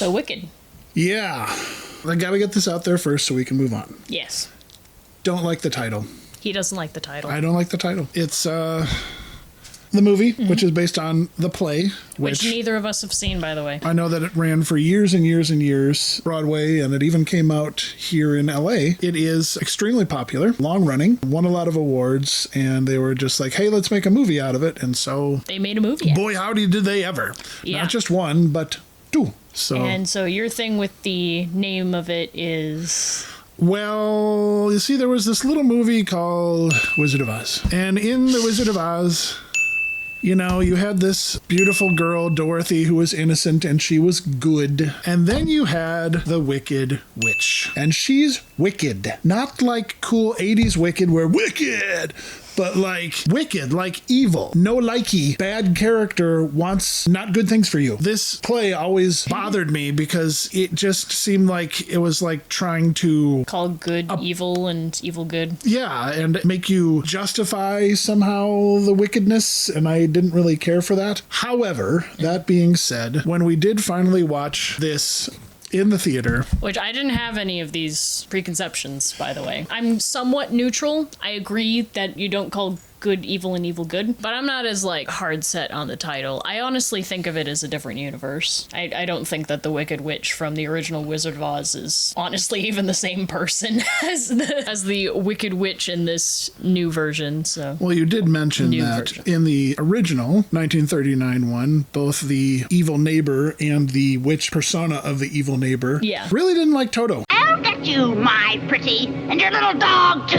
So Wicked. Yeah. I gotta get this out there first so we can move on. Yes. Don't like the title. He doesn't like the title. I don't like the title. It's the movie, which is based on the play. Which neither of us have seen, by the way. I know that it ran for years and years and years, Broadway, and it even came out here in LA. It is extremely popular, long running, won a lot of awards, and they were just like, hey, let's make a movie out of it. And so they made a movie. Boy, howdy did they ever. Yeah. Not just one, but two. And so your thing with the name of it is... Well, you see, there was this little movie called Wizard of Oz. And in the Wizard of Oz, you know, you had this beautiful girl, Dorothy, who was innocent and she was good. And then you had the Wicked Witch. And she's wicked. Not like cool 80s Wicked where wicked, but like wicked, like evil. No likey, bad character wants not good things for you. This play always bothered me because it just seemed like it was like trying to call good evil and evil good. Yeah, and make you justify somehow the wickedness, and I didn't really care for that. However, that being said, when we did finally watch this in the theater. Which I didn't have any of these preconceptions, by the way. I'm somewhat neutral. I agree that you don't call good evil and evil good, but I'm not as like hard set on the title. I honestly think of it as a different universe. I don't think that the Wicked Witch from the original Wizard of Oz is honestly even the same person as the Wicked Witch in this new version. So well, you did mention that in the original 1939 one, both the evil neighbor and the witch persona of the evil neighbor really didn't like Toto. I'll get you, my pretty, and your little dog too.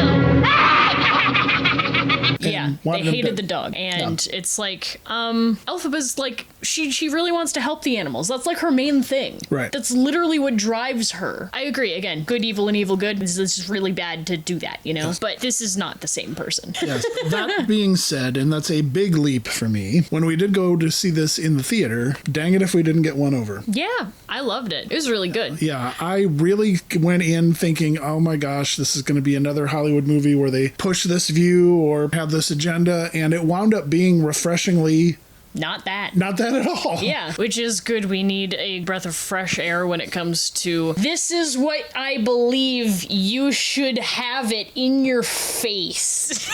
Yeah, they hated the dog. And it's like, Elphaba's like, she really wants to help the animals. That's like her main thing. Right. That's literally what drives her. I agree. Again, good, evil, and evil good. This is really bad to do that, you know? Yes. But this is not the same person. Yes. That being said, and that's a big leap for me, when we did go to see this in the theater, dang it if we didn't get one over. Yeah, I loved it. It was really good. Yeah, I really went in thinking, oh my gosh, this is going to be another Hollywood movie where they push this view or have this agenda, and it wound up being refreshingly not that at all. Yeah, which is good. We need a breath of fresh air when it comes to this is what I believe you should have it in your face.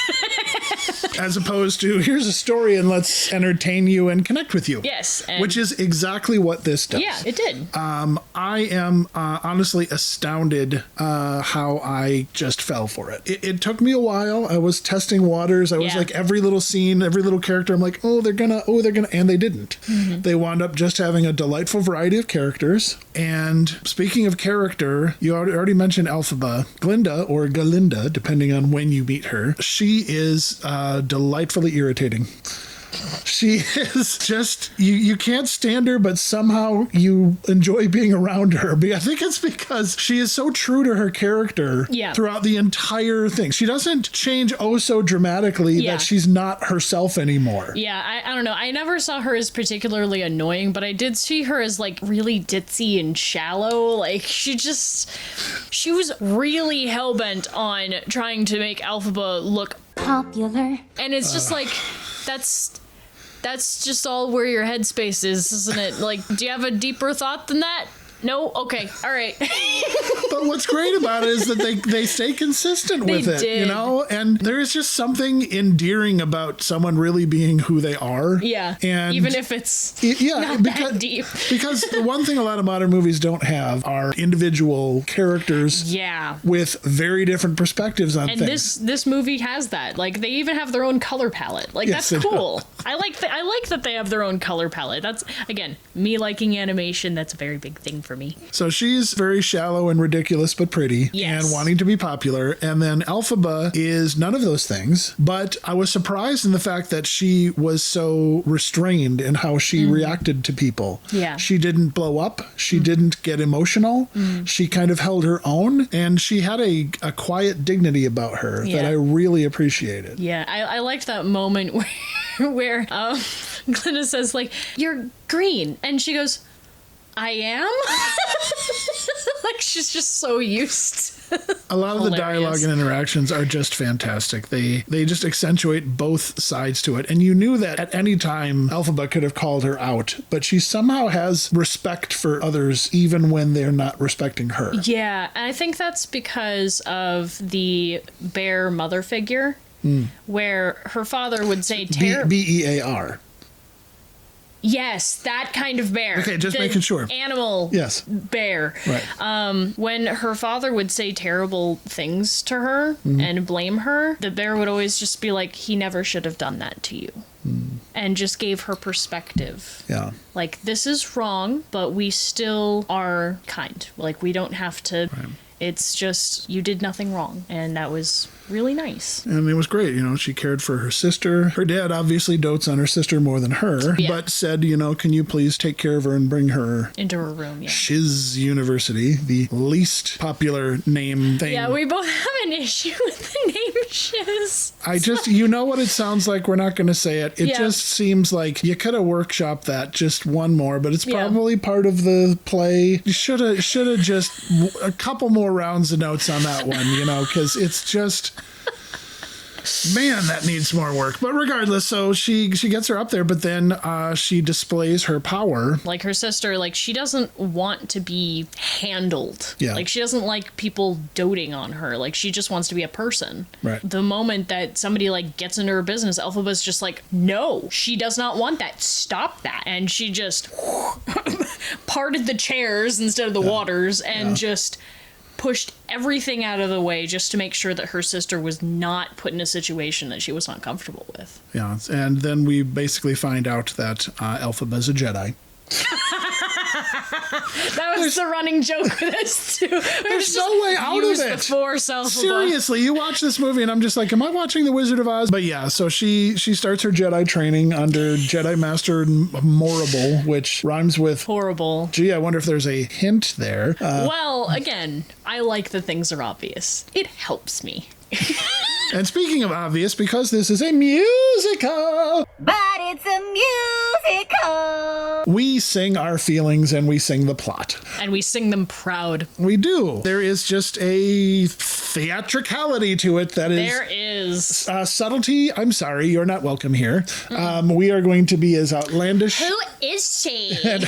As opposed to here's a story and let's entertain you and connect with you. Yes. Which is exactly what this does. Yeah, it did. I am honestly astounded how I just fell for it. It took me a while. I was testing waters. I was like every little scene, every little character, I'm like, they're gonna, and they didn't. Mm-hmm. They wound up just having a delightful variety of characters. And speaking of character, you already mentioned Elphaba. Glinda, or Galinda, depending on when you meet her, she is delightfully irritating. She is just, you can't stand her, but somehow you enjoy being around her. But I think it's because she is so true to her character throughout the entire thing. She doesn't change so dramatically that she's not herself anymore. Yeah, I don't know. I never saw her as particularly annoying, but I did see her as like really ditzy and shallow. Like she was really hell-bent on trying to make Elphaba look popular. And it's just like, that's just all where your headspace is, isn't it? Like, do you have a deeper thought than that? No? Okay. All right. But what's great about it is that they stay consistent with it, you know? And there is just something endearing about someone really being who they are. Yeah. And even if it's not that deep. Because the one thing a lot of modern movies don't have are individual characters with very different perspectives on things. And this movie has that. Like, they even have their own color palette. Like, that's cool. I like that they have their own color palette. That's, again, me liking animation. That's a very big thing for me. So she's very shallow and ridiculous but pretty and wanting to be popular. And then Elphaba is none of those things. But I was surprised in the fact that she was so restrained in how she reacted to people. Yeah. She didn't blow up. She didn't get emotional. She kind of held her own. And she had a quiet dignity about her that I really appreciated. Yeah, I liked that moment where Glinda says, like, you're green. And she goes, I am? like she's just so used. A lot of the dialogue Hilarious. and interactions are just fantastic. They just accentuate both sides to it. And you knew that at any time Elphaba could have called her out, but she somehow has respect for others even when they're not respecting her. Yeah, and I think that's because of the bear mother figure, where her father would say Bear. Yes, that kind of bear. Okay, just The making sure. Animal Yes. bear. Right. When her father would say terrible things to her and blame her, the bear would always just be like, he never should have done that to you. And just gave her perspective. Yeah. Like, this is wrong, but we still are kind. Like, we don't have to. Right. It's just, you did nothing wrong. And that was really nice. And it was great. You know, she cared for her sister. Her dad obviously dotes on her sister more than her, Yeah. but said, you know, can you please take care of her and bring her Into her room, yeah. Shiz University, the least popular name thing. Yeah, we both have an issue with the name Shiz. I just, you know what it sounds like? We're not going to say it. It Yeah. just seems like you could have workshopped that just one more, but it's Yeah. probably part of the play. You should have just a couple more rounds of notes on that one, you know, because it's just. Man, that needs more work. But regardless, so she gets her up there, but then she displays her power. Like her sister, like she doesn't want to be handled. Yeah. Like she doesn't like people doting on her. Like she just wants to be a person. Right. The moment that somebody like gets into her business, Elphaba's just like, no, she does not want that. Stop that. And she just parted the chairs instead of the waters and just pushed everything out of the way just to make sure that her sister was not put in a situation that she was not comfortable with. Yeah, and then we basically find out that Elphaba's a Jedi. That was the running joke with us too. There's no way out of Use it. the Force, Elphaba. Seriously, you watch this movie and I'm just like, am I watching The Wizard of Oz? But yeah, so she starts her Jedi training under Jedi Master Morrible, which rhymes with Horrible. Gee, I wonder if there's a hint there. Well, again, I like that things are obvious. It helps me. And speaking of obvious, because this is a musical, But it's a musical. we sing our feelings and we sing the plot. And we sing them proud. We do. There is just a theatricality to it that is There is. subtlety. I'm sorry, you're not welcome here. We are going to be as outlandish Who is she? and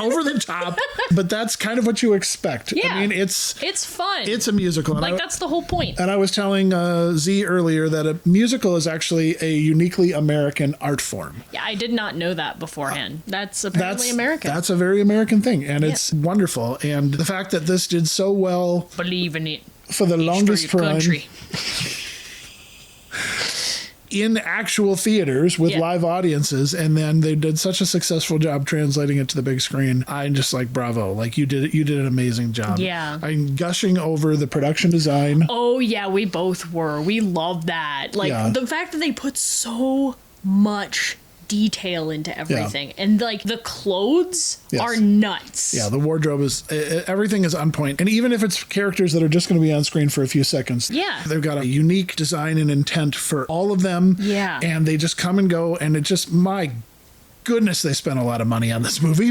over the top, but that's kind of what you expect. Yeah. I mean, it's fun. a musical. Like, that's the whole point. And I was telling Z earlier that a musical is actually a uniquely American art form. Yeah, I did not know that beforehand. That's apparently American. That's a very American thing, and it's wonderful. And the fact that this did so well Believe in it. for the Each longest for your time country. in actual theaters with live audiences, and then they did such a successful job translating it to the big screen. I'm just like, bravo! Like you did an amazing job. Yeah. I'm gushing over the production design. Oh, yeah, we both were. We love that. Like, Yeah. the fact that they put so much detail into everything. And, like, the clothes Yes. are nuts. Yeah, the wardrobe is everything is on point, and even if it's characters that are just going to be on screen for a few seconds, Yeah. they've got a unique design and intent for all of them. Yeah. and they just come and go, and it just my goodness, they spent a lot of money on this movie,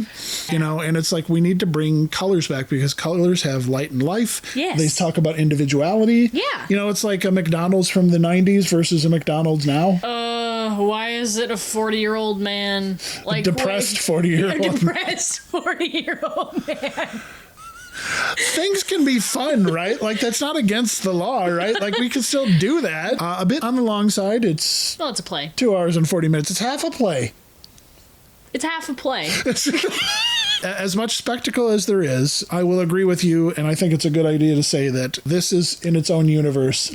you know, and it's like we need to bring colors back because colors have light and life. Yes. They talk about individuality. Yeah. You know, it's like a McDonald's from the 90s versus a McDonald's now. Why is it a 40-year-old man? Like Depressed wait, 40-year-old. a depressed 40-year-old man. Things can be fun, right? Like that's not against the law, right? Like we can still do that. A bit on the long side. It's Well, it's a play. 2 hours and 40 minutes. It's half a play. It's half a play. As much spectacle as there is, I will agree with you, and I think it's a good idea to say that this is in its own universe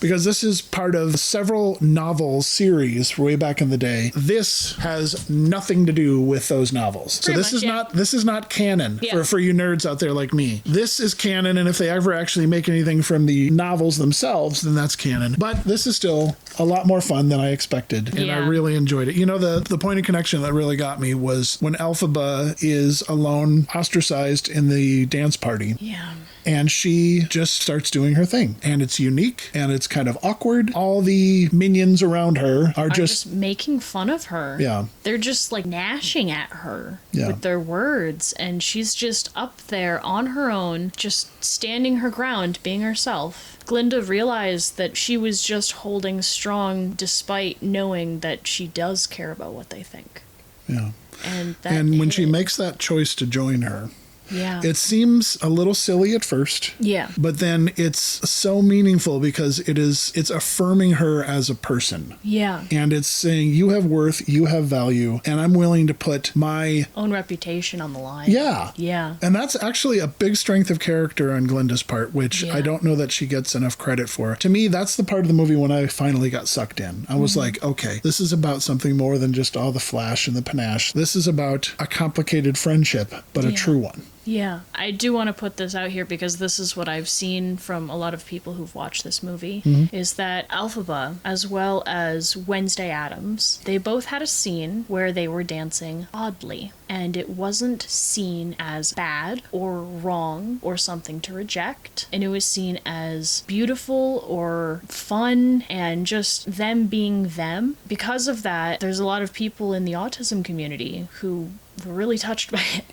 because this is part of several novel series way back in the day. This has nothing to do with those novels. So Pretty this much, is this is not canon Yeah. for you nerds out there like me. This is canon, and if they ever actually make anything from the novels themselves, then that's canon. But this is still a lot more fun than I expected, and I Yeah. really enjoyed it. You know, the point of connection that really got me was when Elphaba is alone, ostracized in the dance party. Yeah. And she just starts doing her thing. And it's unique and it's kind of awkward. All the minions around her are just making fun of her. Yeah. They're just like gnashing at her Yeah. with their words. And she's just up there on her own, just standing her ground, being herself. Glinda realized that she was just holding strong despite knowing that she does care about what they think. Yeah. And when she makes that choice to join her, yeah. it seems a little silly at first. Yeah. But then it's so meaningful because it's affirming her as a person. Yeah. And it's saying, you have worth, you have value, and I'm willing to put my own reputation on the line. Yeah. Yeah. And that's actually a big strength of character on Glinda's part, which I don't know that she gets enough credit for. To me, that's the part of the movie when I finally got sucked in. I was like, okay, this is about something more than just all the flash and the panache. This is about a complicated friendship, but a true one. Yeah, I do want to put this out here because this is what I've seen from a lot of people who've watched this movie, is that Elphaba, as well as Wednesday Addams, they both had a scene where they were dancing oddly, and it wasn't seen as bad or wrong or something to reject, and it was seen as beautiful or fun and just them being them. Because of that, there's a lot of people in the autism community who were really touched by it.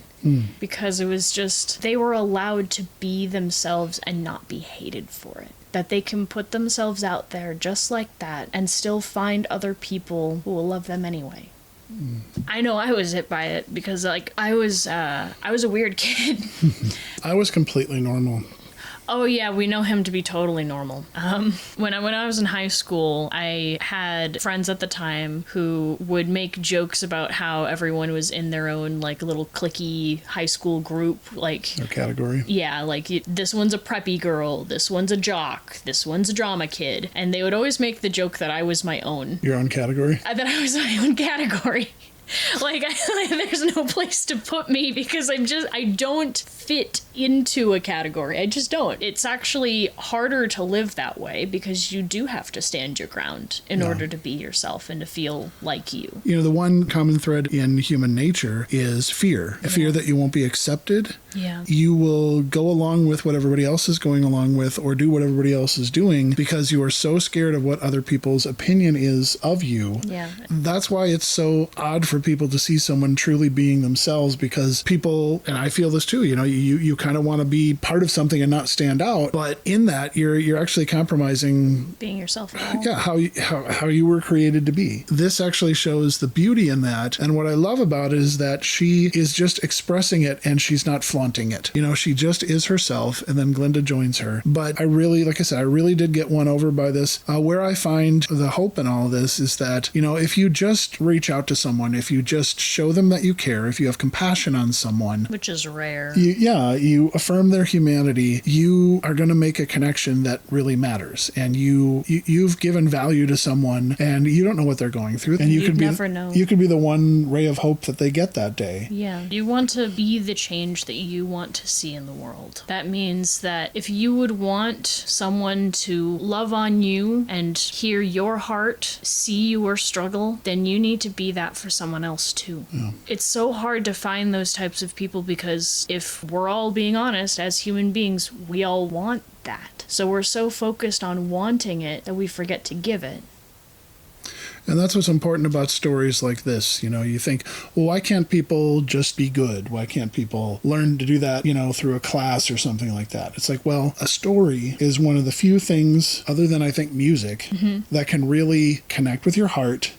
Because it was just, they were allowed to be themselves and not be hated for it. That they can put themselves out there just like that and still find other people who will love them anyway. I know I was hit by it because like I was a weird kid. I was completely normal. Oh yeah, we know him to be totally normal. When I was in high school, I had friends at the time who would make jokes about how everyone was in their own like little cliquey high school group, like Their category. Yeah, like this one's a preppy girl, this one's a jock, this one's a drama kid, and they would always make the joke that I was my own. Your own category? That I was my own category. Like, there's no place to put me because I don't fit into a category. I just don't. It's actually harder to live that way because you do have to stand your ground in order to be yourself and to feel like you. You know, the one common thread in human nature is fear. Fear that you won't be accepted. Yeah. You will go along with what everybody else is going along with or do what everybody else is doing because you are so scared of what other people's opinion is of you. Yeah. That's why it's so odd for people to see someone truly being themselves because people, and I feel this too, you know, you kind of want to be part of something and not stand out, but in that you're actually compromising being yourself at all. Yeah, how you were created to be. This actually shows the beauty in that, and what I love about it is that she is just expressing it and she's not flaunting it. You know, she just is herself, and then Glinda joins her. But I really, like I said, I really did get won over by this. Where I find the hope in all of this is that, you know, if you just reach out to someone, if you just show them that you care, if you have compassion on someone, which is rare. You affirm their humanity, you are going to make a connection that really matters. And you've given value to someone and you don't know what they're going through. And you never know. You could be the one ray of hope that they get that day. Yeah. You want to be the change that you want to see in the world. That means that if you would want someone to love on you and hear your heart, see your struggle, then you need to be that for someone else too. Yeah. It's so hard to find those types of people because if we're all being honest, as human beings, we all want that. So we're so focused on wanting it that we forget to give it. And that's what's important about stories like this. You know, you think, well, why can't people just be good? Why can't people learn to do that, you know, through a class or something like that? It's like, well, a story is one of the few things, other than I think music, that can really connect with your heart,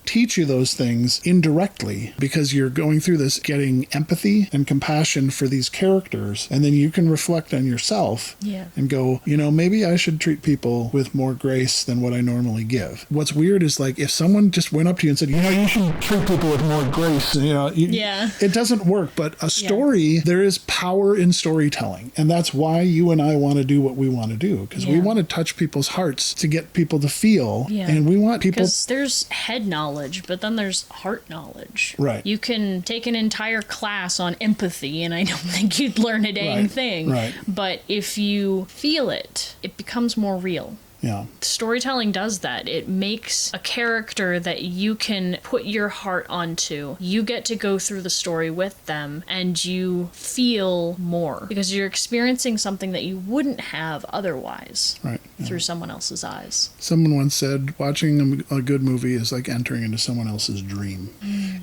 teach you those things indirectly because you're going through this getting empathy and compassion for these characters, and then you can reflect on yourself and go, you know, maybe I should treat people with more grace than what I normally give. What's weird is like if someone just went up to you and said, you know, you should treat people with more grace, you know, it doesn't work. But a story, there is power in storytelling, and that's why you and I want to do what we want to do, because we want to touch people's hearts to get people to feel, and we want people. Because there's head knowledge, but then there's heart knowledge. Right. You can take an entire class on empathy, and I don't think you'd learn a dang thing. Right. But if you feel it, it becomes more real. Yeah. Storytelling does that. It makes a character that you can put your heart onto. You get to go through the story with them and you feel more because you're experiencing something that you wouldn't have otherwise Right. Yeah. through someone else's eyes. Someone once said, watching a good movie is like entering into someone else's dream.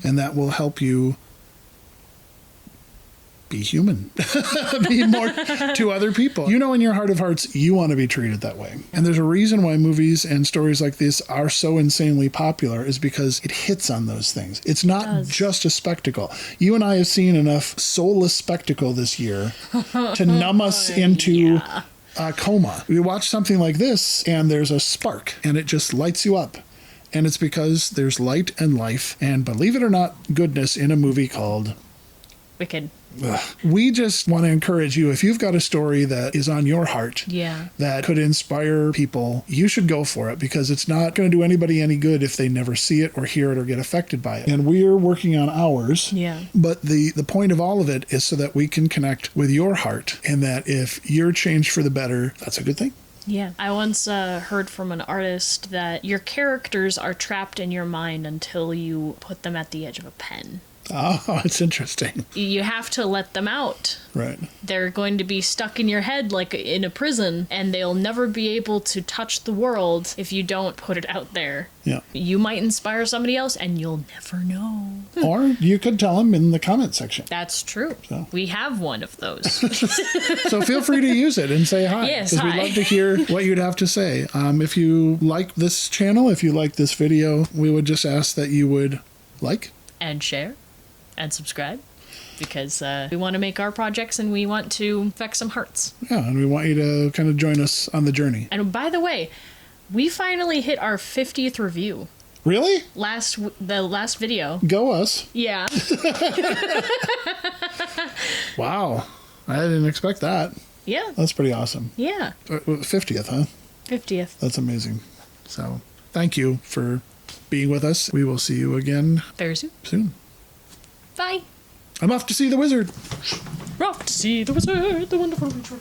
And that will help you be human, be more to other people. You know, in your heart of hearts, you want to be treated that way. And there's a reason why movies and stories like this are so insanely popular is because it hits on those things. It's not just a spectacle. You and I have seen enough soulless spectacle this year to numb us into a coma. We watch something like this and there's a spark and it just lights you up. And it's because there's light and life and, believe it or not, goodness in a movie called Wicked. We just want to encourage you, if you've got a story that is on your heart that could inspire people, you should go for it because it's not going to do anybody any good if they never see it or hear it or get affected by it. And we're working on ours. Yeah. But the point of all of it is so that we can connect with your heart and that if you're changed for the better, that's a good thing. Yeah. I once heard from an artist that your characters are trapped in your mind until you put them at the edge of a pen. Oh, it's interesting. You have to let them out. Right. They're going to be stuck in your head like in a prison, and they'll never be able to touch the world if you don't put it out there. Yeah. You might inspire somebody else, and you'll never know. Or you could tell them in the comment section. That's true. So. We have one of those. So feel free to use it and say hi. Yes, because we'd love to hear what you'd have to say. If you like this channel, if you like this video, we would just ask that you would like and share. And subscribe, because we want to make our projects and we want to affect some hearts. Yeah, and we want you to kind of join us on the journey. And by the way, we finally hit our 50th review. Really? The last video. Go us. Yeah. Wow. I didn't expect that. Yeah. That's pretty awesome. Yeah. 50th, huh? 50th. That's amazing. So thank you for being with us. We will see you again Very soon. Bye. I'm off to see the wizard. We're off to see the wizard, the wonderful creature.